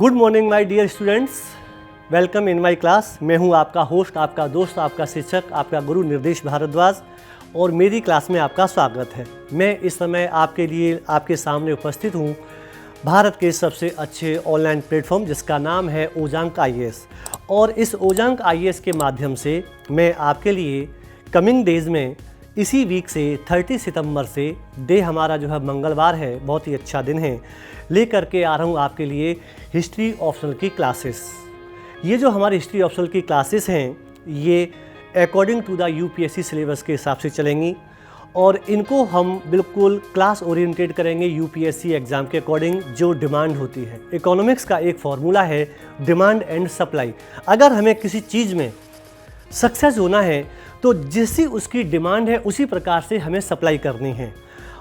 Good morning my dear students, welcome in my class. मैं हूं आपका होस्ट, आपका दोस्त, आपका शिक्षक, आपका गुरु निर्देश भारद्वाज और मेरी क्लास में आपका स्वागत है। मैं इस समय आपके लिए आपके सामने उपस्थित हूं भारत के सबसे अच्छे ऑनलाइन प्लेटफॉर्म जिसका नाम है ओजांक आईएएस। और इस ओजांक आईएएस के माध्यम से मैं आपके लिए कमिंग डेज में इसी वीक से 30 सितंबर से डे हमारा जो है मंगलवार है, बहुत ही अच्छा दिन है, लेकर के आ रहा हूँ आपके लिए हिस्ट्री ऑप्शनल की क्लासेस। ये जो हमारी हिस्ट्री ऑप्शनल की क्लासेस हैं ये according to the UPSC syllabus के हिसाब से चलेंगी और इनको हम बिल्कुल क्लास ओरिएंटेड करेंगे यूपीएससी एग्ज़ाम के अकॉर्डिंग जो डिमांड होती है। इकोनॉमिक्स का एक फार्मूला है डिमांड एंड सप्लाई। अगर हमें किसी चीज़ में सक्सेस होना है तो जैसी उसकी डिमांड है उसी प्रकार से हमें सप्लाई करनी है।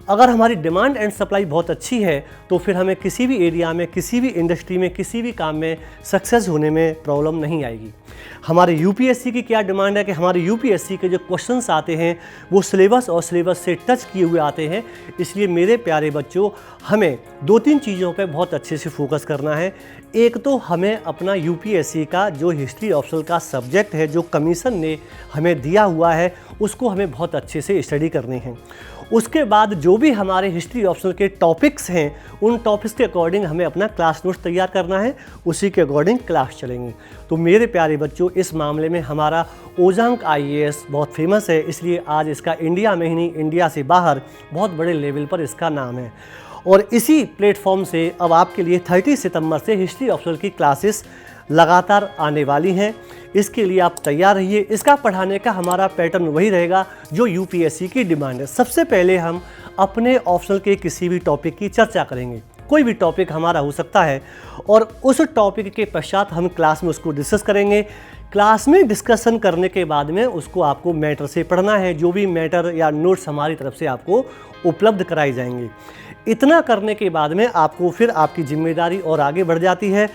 अगर हमारी डिमांड एंड सप्लाई बहुत अच्छी है तो फिर हमें किसी भी एरिया में, किसी भी इंडस्ट्री में, किसी भी काम में सक्सेस होने में प्रॉब्लम नहीं आएगी। हमारे यूपीएससी की क्या डिमांड है कि हमारे यूपीएससी के जो क्वेश्चंस आते हैं वो सिलेबस और सिलेबस से टच किए हुए आते हैं। इसलिए मेरे प्यारे बच्चों, हमें दो तीन चीज़ों पे बहुत अच्छे से फोकस करना है। एक तो हमें अपना यूपीएससी का जो हिस्ट्री ऑप्शनल का सब्जेक्ट है, जो कमीशन ने हमें दिया हुआ है, उसको हमें बहुत अच्छे से स्टडी करनी है। उसके बाद जो भी हमारे हिस्ट्री ऑप्शनल के टॉपिक्स हैं उन टॉपिक्स के अकॉर्डिंग हमें अपना क्लास नोट्स तैयार करना है, उसी के अकॉर्डिंग क्लास चलेंगी। तो मेरे प्यारे बच्चों, इस मामले में हमारा ओजांक आईएएस बहुत फेमस है, इसलिए आज इसका इंडिया में ही नहीं, इंडिया से बाहर बहुत बड़े लेवल पर इसका नाम है। और इसी प्लेटफॉर्म से अब आपके लिए 30 सितंबर से हिस्ट्री ऑप्शनल की क्लासेस लगातार आने वाली हैं। इसके लिए आप तैयार रहिए। इसका पढ़ाने का हमारा पैटर्न वही रहेगा जो यूपीएससी की डिमांड है। सबसे पहले हम अपने ऑप्शनल के किसी भी टॉपिक की चर्चा करेंगे। कोई भी टॉपिक हमारा हो सकता है और उस टॉपिक के पश्चात हम क्लास में उसको डिस्कस करेंगे। क्लास में डिस्कशन करने के बाद में उसको आपको मैटर से पढ़ना है। जो भी मैटर या नोट्स हमारी तरफ से आपको उपलब्ध कराए जाएंगे। इतना करने के बाद में आपको फिर आपकी जिम्मेदारी और आगे बढ़ जाती है।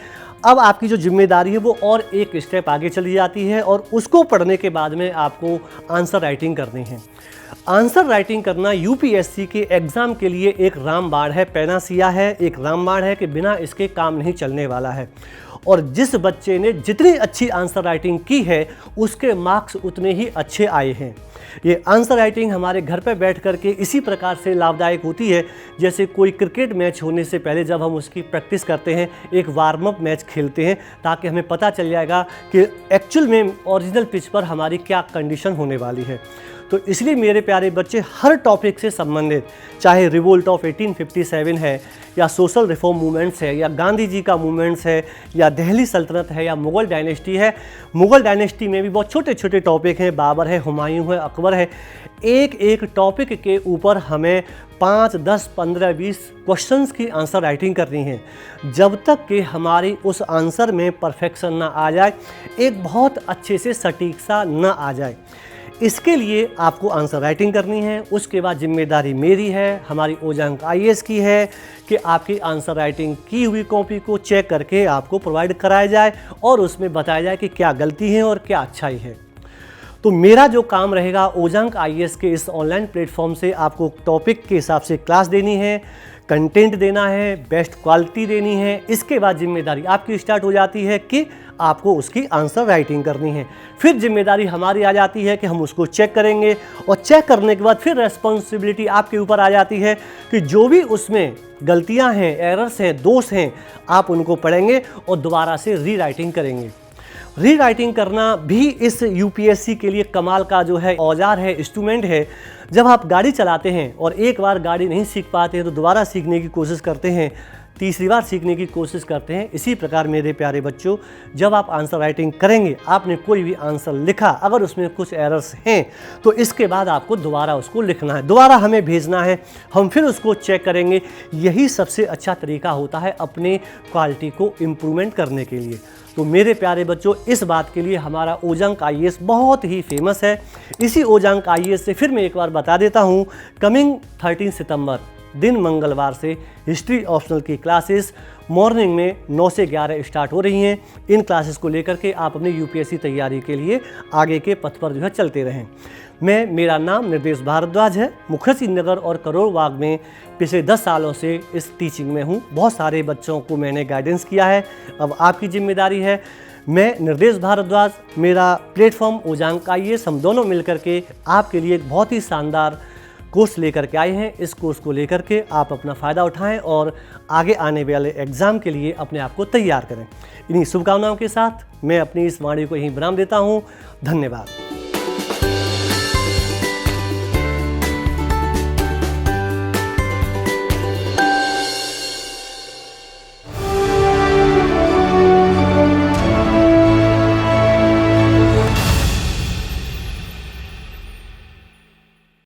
अब आपकी जो जिम्मेदारी है वो और एक स्टेप आगे चली जाती है और उसको पढ़ने के बाद में आपको आंसर राइटिंग करनी है। आंसर राइटिंग करना यूपीएससी के एग्ज़ाम के लिए एक रामबाण है, पैनासिया है, एक रामबाण है कि बिना इसके काम नहीं चलने वाला है। और जिस बच्चे ने जितनी अच्छी आंसर राइटिंग की है उसके मार्क्स उतने ही अच्छे आए हैं। ये आंसर राइटिंग हमारे घर पर बैठ कर के इसी प्रकार से लाभदायक होती है जैसे कोई क्रिकेट मैच होने से पहले जब हम उसकी प्रैक्टिस करते हैं, एक वार्म अप मैच खेलते हैं, ताकि हमें पता चल जाएगा कि एक्चुअल में ओरिजिनल पिच पर हमारी क्या कंडीशन होने वाली है। तो इसलिए मेरे प्यारे बच्चे, हर टॉपिक से संबंधित, चाहे रिवोल्ट ऑफ 1857 है या सोशल रिफॉर्म मूवमेंट्स है या गांधी जी का मूवमेंट्स है या दिल्ली सल्तनत है या मुग़ल डायनेस्टी है। मुग़ल डायनेस्टी में भी बहुत छोटे छोटे टॉपिक हैं, बाबर है, हुमायूं है, अकबर है। एक एक टॉपिक के ऊपर हमें 5, 10, 15, 20 क्वेश्चंस की आंसर राइटिंग करनी है जब तक कि हमारी उस आंसर में परफेक्शन ना आ जाए, एक बहुत अच्छे से सटीक सा ना आ जाए। इसके लिए आपको आंसर राइटिंग करनी है। उसके बाद जिम्मेदारी मेरी है, हमारी ओजांक आईएएस की है कि आपकी आंसर राइटिंग की हुई कॉपी को चेक करके आपको प्रोवाइड कराया जाए और उसमें बताया जाए कि क्या गलती है और क्या अच्छाई है। तो मेरा जो काम रहेगा ओजांक आईएएस के इस ऑनलाइन प्लेटफॉर्म से आपको टॉपिक के हिसाब से क्लास देनी है, कंटेंट देना है, बेस्ट क्वालिटी देनी है। इसके बाद जिम्मेदारी आपकी स्टार्ट हो जाती है कि आपको उसकी आंसर राइटिंग करनी है। फिर जिम्मेदारी हमारी आ जाती है कि हम उसको चेक करेंगे और चेक करने के बाद फिर रेस्पॉन्सिबिलिटी आपके ऊपर आ जाती है कि जो भी उसमें गलतियां हैं, एरर्स हैं, दोष हैं, आप उनको पढ़ेंगे और दोबारा से री राइटिंग करेंगे। री राइटिंग करना भी इस यूपीएससी के लिए कमाल का जो है औजार है, इंस्ट्रूमेंट है। जब आप गाड़ी चलाते हैं और एक बार गाड़ी नहीं सीख पाते हैं तो दोबारा सीखने की कोशिश करते हैं, तीसरी बार सीखने की कोशिश करते हैं। इसी प्रकार मेरे प्यारे बच्चों, जब आप आंसर राइटिंग करेंगे, आपने कोई भी आंसर लिखा, अगर उसमें कुछ एरर्स हैं तो इसके बाद आपको दोबारा उसको लिखना है, दोबारा हमें भेजना है, हम फिर उसको चेक करेंगे। यही सबसे अच्छा तरीका होता है अपने क्वालिटी को इम्प्रूवमेंट करने के लिए। तो मेरे प्यारे बच्चों, इस बात के लिए हमारा ओजांक आईएएस बहुत ही फेमस है। इसी ओजांक आईएएस से फिर मैं एक बार बता देता हूँ, कमिंग 13 सितंबर दिन मंगलवार से हिस्ट्री ऑप्शनल की क्लासेस मॉर्निंग में 9 से 11 स्टार्ट हो रही हैं। इन क्लासेस को लेकर के आप अपनी यूपीएससी तैयारी के लिए आगे के पथ पर जो है चलते रहें। मेरा नाम निर्देश भारद्वाज है। मुखर्जी नगर और करोल बाग में पिछले 10 सालों से इस टीचिंग में हूँ। बहुत सारे बच्चों को मैंने गाइडेंस किया है। अब आपकी जिम्मेदारी है। मैं निर्देश भारद्वाज, मेरा प्लेटफॉर्म उजांग IAS, हम दोनों मिलकर के आपके लिए एक बहुत ही शानदार कोर्स लेकर के आए हैं। इस कोर्स को लेकर के आप अपना फ़ायदा उठाएं और आगे आने वाले एग्ज़ाम के लिए अपने आप को तैयार करें। इन्हीं शुभकामनाओं के साथ मैं अपनी इस वाणी को यहीं विराम देता हूं। धन्यवाद।